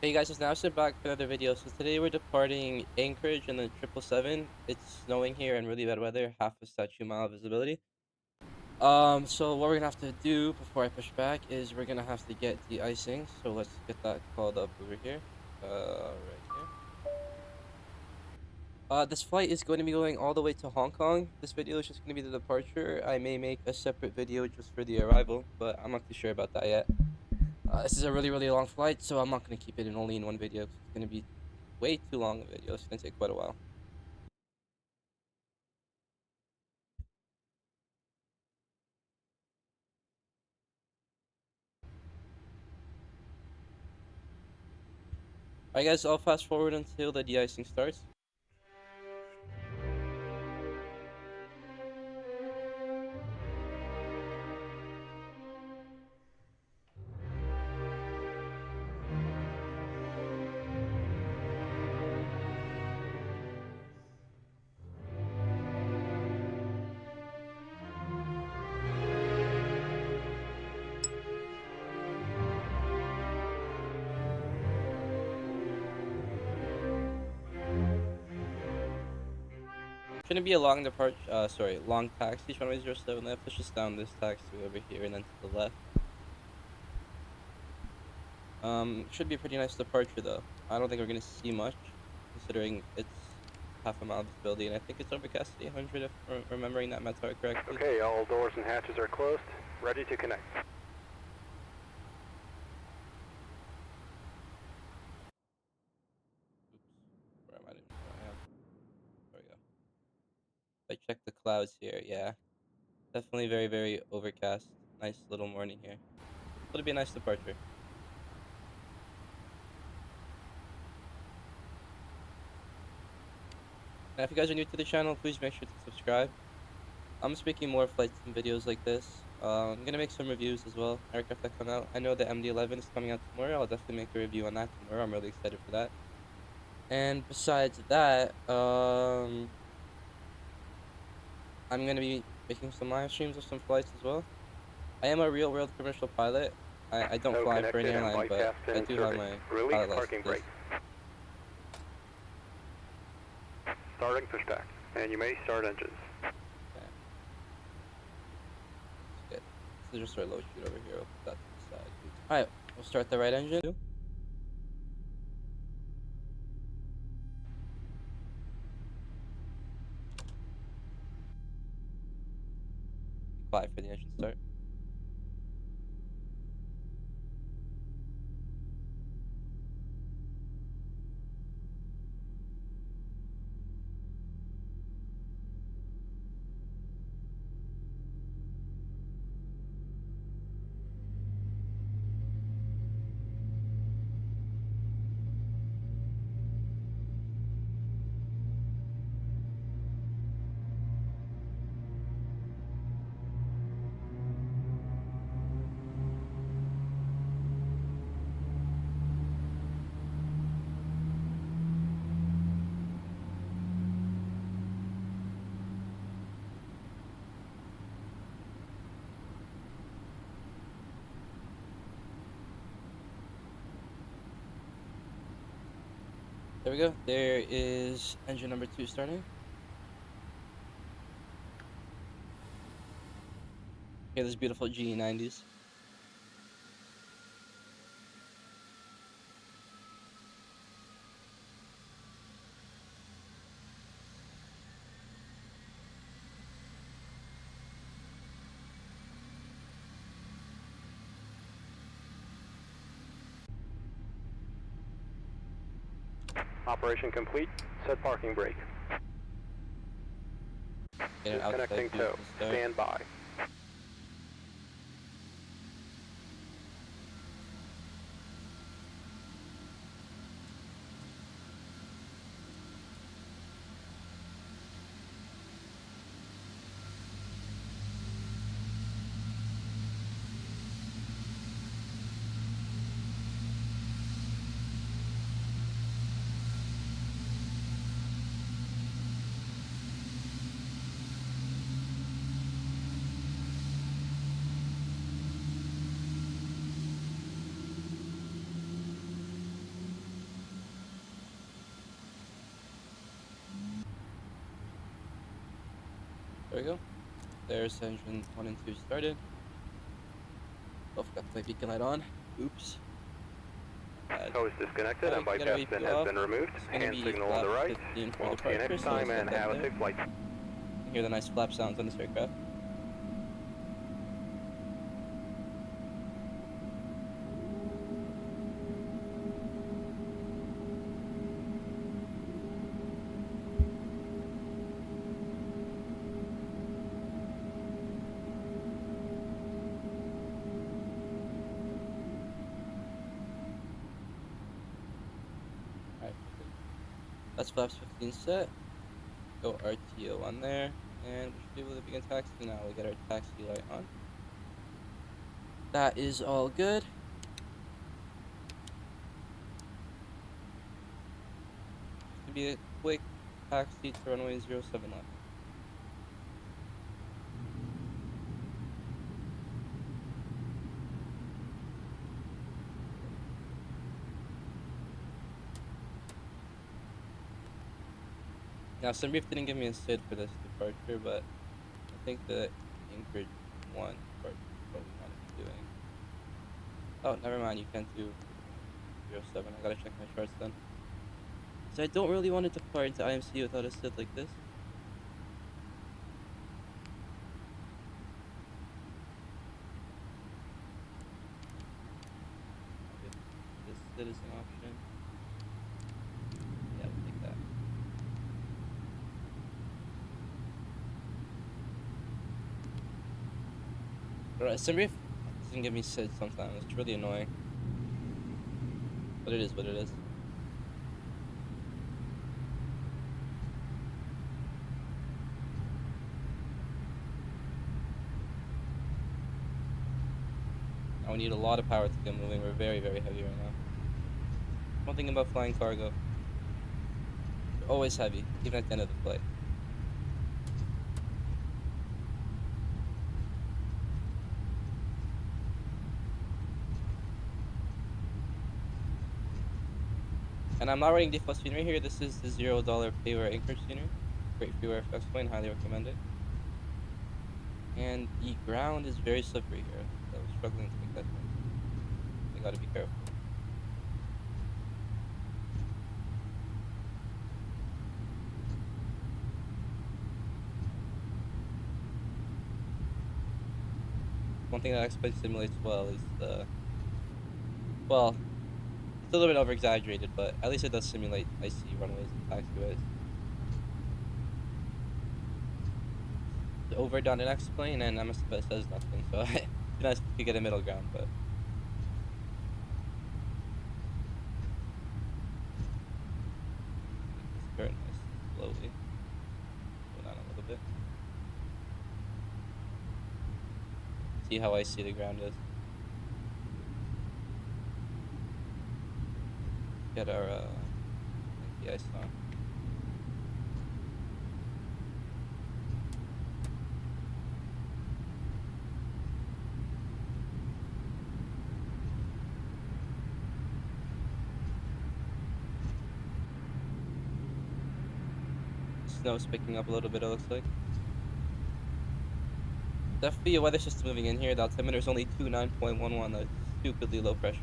Hey guys, it's Snowstorm back for another video. So today we're departing Anchorage and the 777. It's snowing here and really bad weather, half a statue mile visibility. So what we're gonna have to do before I push back is we're gonna have to get de-icing. So let's get that called up over here. Right here. This flight is going to be going all the way to Hong Kong. This video is just gonna be the departure. I may make a separate video just for the arrival, but I'm not too sure about that yet. This is a really long flight, so I'm not gonna keep it in only in one video 'cause it's gonna be way too long a video. It's gonna take quite a while. Alright guys, I'll fast forward until the de-icing starts. Shouldn't be a long long taxi, 777F. Let's just down this taxi over here and then to the left. Should be a pretty nice departure though. I don't think we're gonna see much, considering it's half a mile visibility, and I think it's overcast at 800 if I'm remembering that METAR correctly. Okay, all doors and hatches are closed. Ready to connect. Oops, where am I? Where I am. There we go. I checked the clouds here. Yeah, definitely very overcast. Nice little morning here. It'll be a nice departure. And if you guys are new to the channel, please make sure to subscribe. I'm speaking more flights and videos like this. I'm gonna make some reviews as well, aircraft that come out. I know the MD-11 is coming out tomorrow. I'll definitely make a review on that tomorrow. I'm really excited for that. And besides that, I'm gonna be making some live streams of some flights as well. I am a real world commercial pilot. I don't fly for an airline, but I do have my pilot Parking license. brake. Starting pushback, and you may start engines. Okay. Let's get, just our low shoot over here. I'll put that to the side. Alright, we'll start the right engine. Quiet for the engine start. There we go. There is engine number 2 starting. Here, this beautiful GE90s. Operation complete. Set parking brake. Disconnecting tow. Stand by. There we go. There's engine 1 and 2 started. Oh, forgot to put my beacon light on. Oops. My bad. Hose disconnected Alright, and gotta bypass wait pin for has off. been removed. It's gonna Hand be signal on flap the right. 15 for We'll see you departure, next so time set and that have a there. safe flight. You can hear the nice flap sounds on this aircraft. Alright, perfect. That's flaps 15 set. Go RTO on there, and we should be able to begin taxiing now. We get our taxi light on. That is all good. It's gonna be a quick taxi to runway 07 left. Now, Sunbrief didn't give me a SID for this departure, but I think the Anchorage 1 departure is what we want to be doing. Oh, never mind. You can't do 07. I gotta check my charts then. So I don't really want to depart into IMC without a SID like this. If this SID is an option, yeah, we'll take that. Alright, Sunbrief doesn't give me SID sometimes. It's really annoying. But it is what it is. Now we need a lot of power to get moving. We're very, very heavy right now. One thing about flying cargo, you're always heavy, even at the end of the flight. And I'm not writing default scenery here. This is the $0 payware Anchorage scenery. Great freeware FedEx plane, highly recommend it. And the ground is very slippery here. I was struggling to make that turn. You gotta be careful. One thing that X-Plane simulates well is the... Well, it's a little bit over-exaggerated, but at least it does simulate icy runways and taxiways. It's overdone in X-Plane, and MSFS says nothing, so it'd be nice if we could get a middle ground, but... Make this turn nice and slowly. Go down a little bit. See how icy the ground is. Get our anti-ice on. Snow's picking up a little bit, it looks like. Definitely a weather system moving in here. The altimeter is only 29.11. That's stupidly low pressure.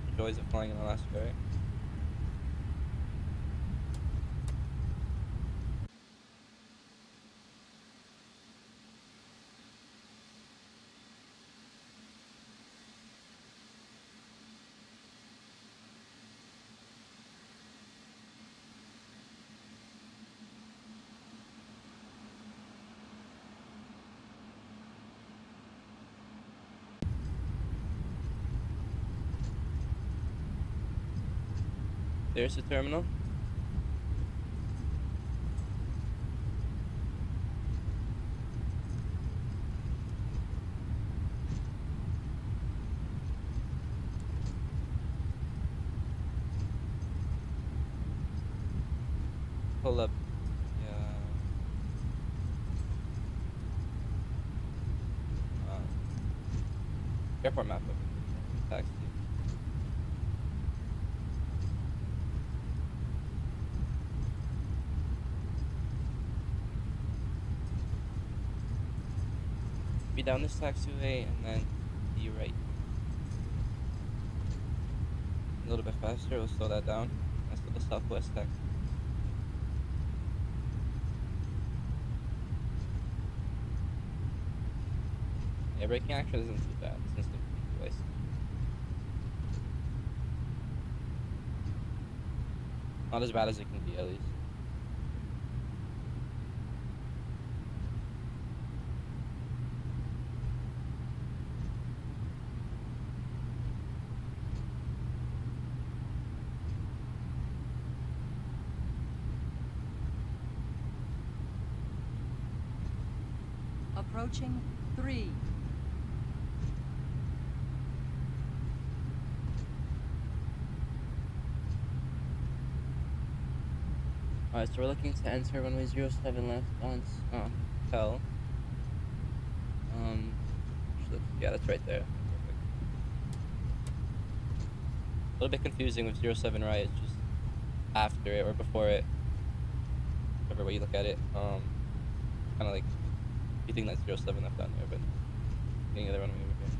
The joys of flying in Alaska, right? There's the terminal. Pull up. Yeah. Airport map open. Taxi. Be down this taxiway and then to the right. A little bit faster, we'll slow that down. That's to the southwest taxi. Yeah, braking action isn't too bad since the device. Not as bad as it can be, at least. Approaching 3. Alright, so we're looking to enter runway 07 left on Hell. Yeah, that's right there. Perfect. A little bit confusing with 07 right, it's just after it or before it. Whichever way you look at it. Kinda like you think that's 07 left down there, but getting the other runway over here.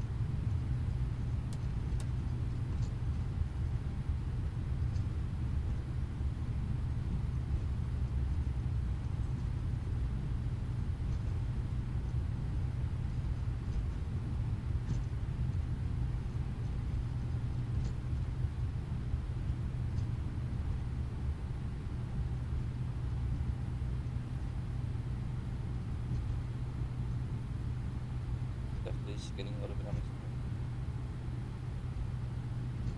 Definitely skinning a little bit on this one.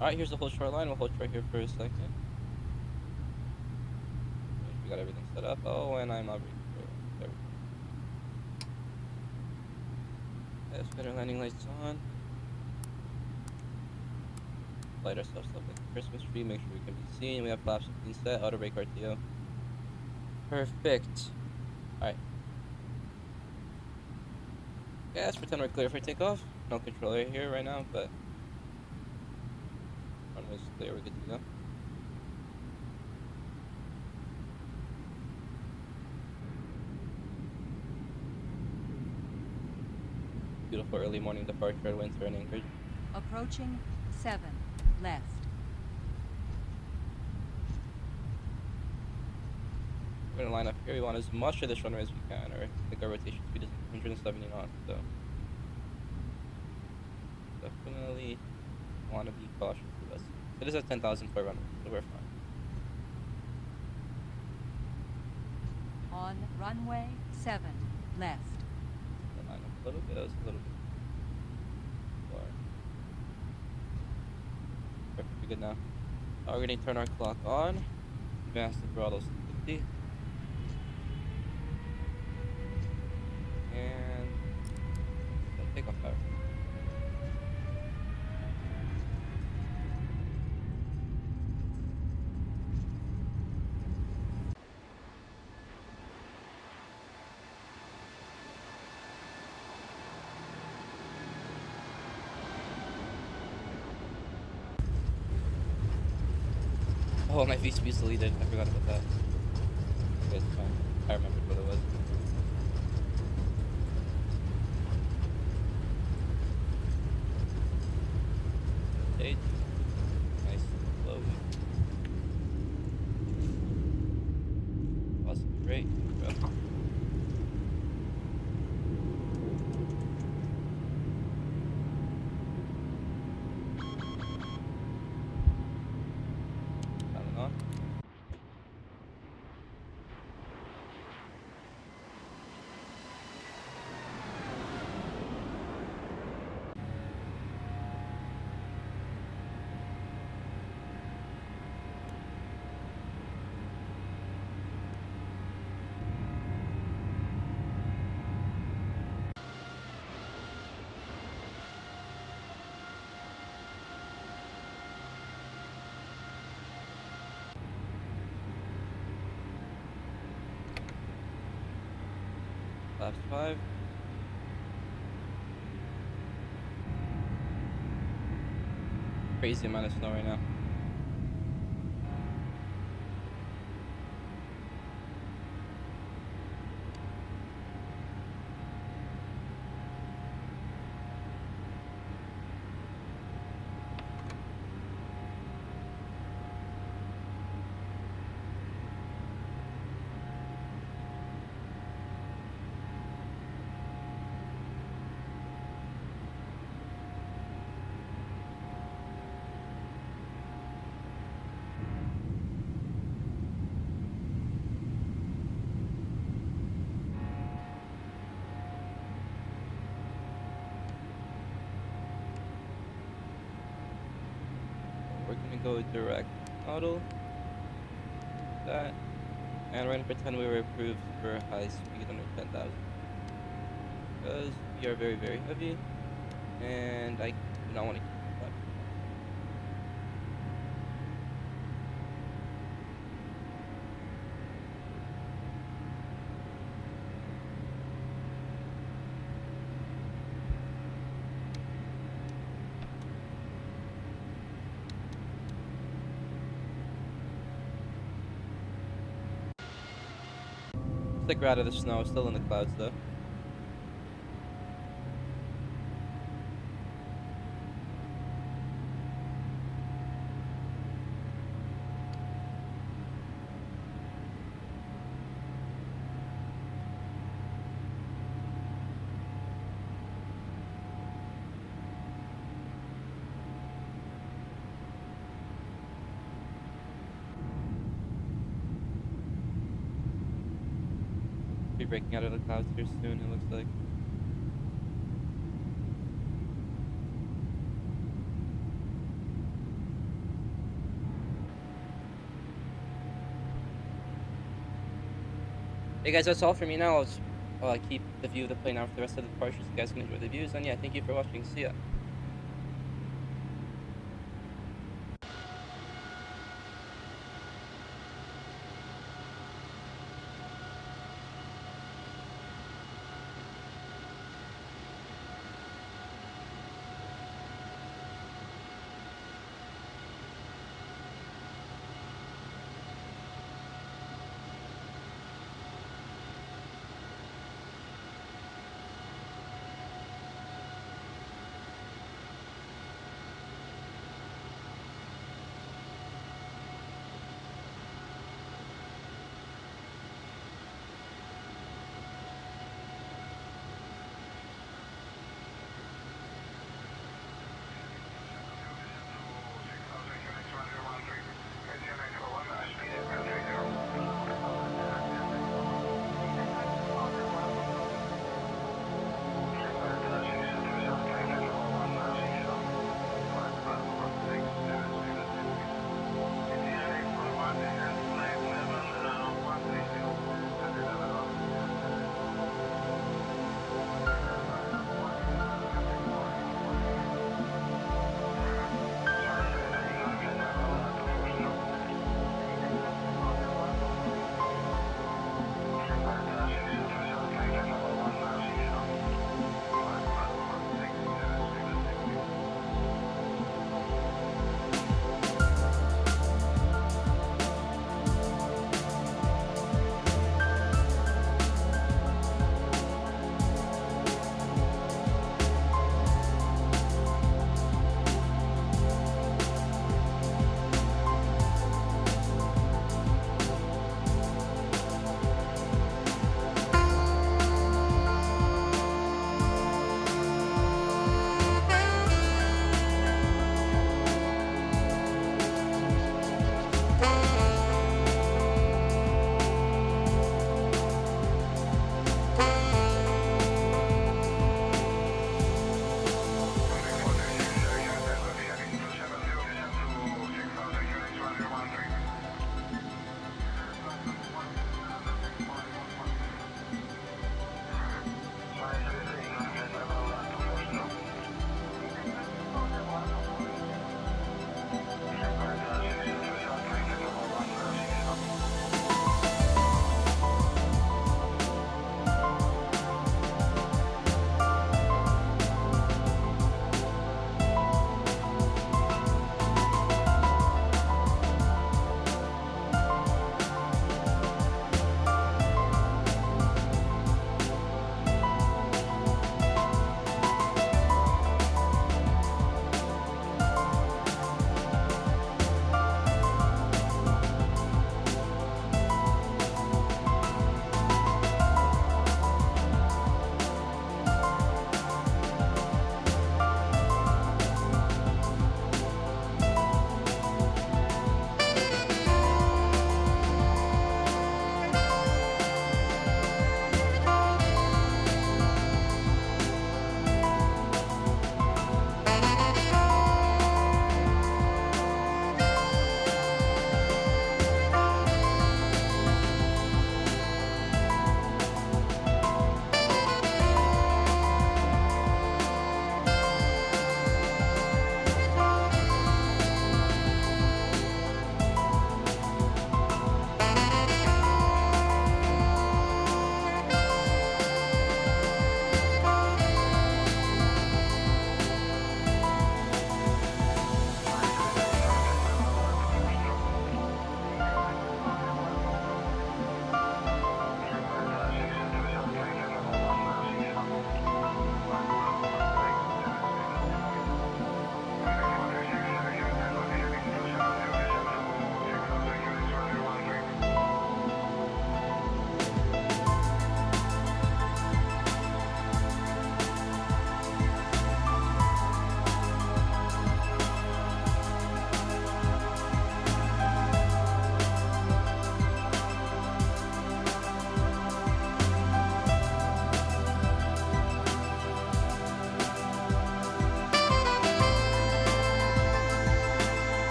Alright, here's the whole short line. We'll hold short here for a second. Make sure we got everything set up. Oh, and I'm not braking for it. There we go. Let's get our landing lights on. Light ourselves up like a Christmas tree. Make sure we can be seen. We have flaps being set. Auto brake RTO. Perfect. Alright. Yeah, let's pretend we're clear for takeoff. No controller here right now, but runway's clear. We're good to go. Beautiful early morning departure at Windsor and Anchorage. Approaching 7. Left. We're gonna line up here. We want as much of this runway as we can, or I think our rotation speed is 170 knots, so definitely want to be cautious with us. It is at 10,000 for runway, so we're fine. On runway 7. Left. We'll line up a little bit. That was a little bit far. Perfect. We're good now. We're gonna turn our clock on. Advance the throttles to 50. And takeoff power. Oh, my VSpeed's deleted. I forgot about that. Okay, it's fine. I remembered what it was. Stage. Nice and slow. Awesome. Great. Bro. Coming on. Last 5. Crazy amount of snow right now. go direct model. That. And we're gonna pretend we were approved for high speed under 10,000. Because we are very, very heavy. And I do not want to keep that. Looks like we're out of the snow, still in the clouds though. Be breaking out of the clouds here soon, it looks like. Hey guys, that's all for me now. I'll just keep the view of the plane out for the rest of the departures. You guys can enjoy the views, and yeah, thank you for watching. See ya.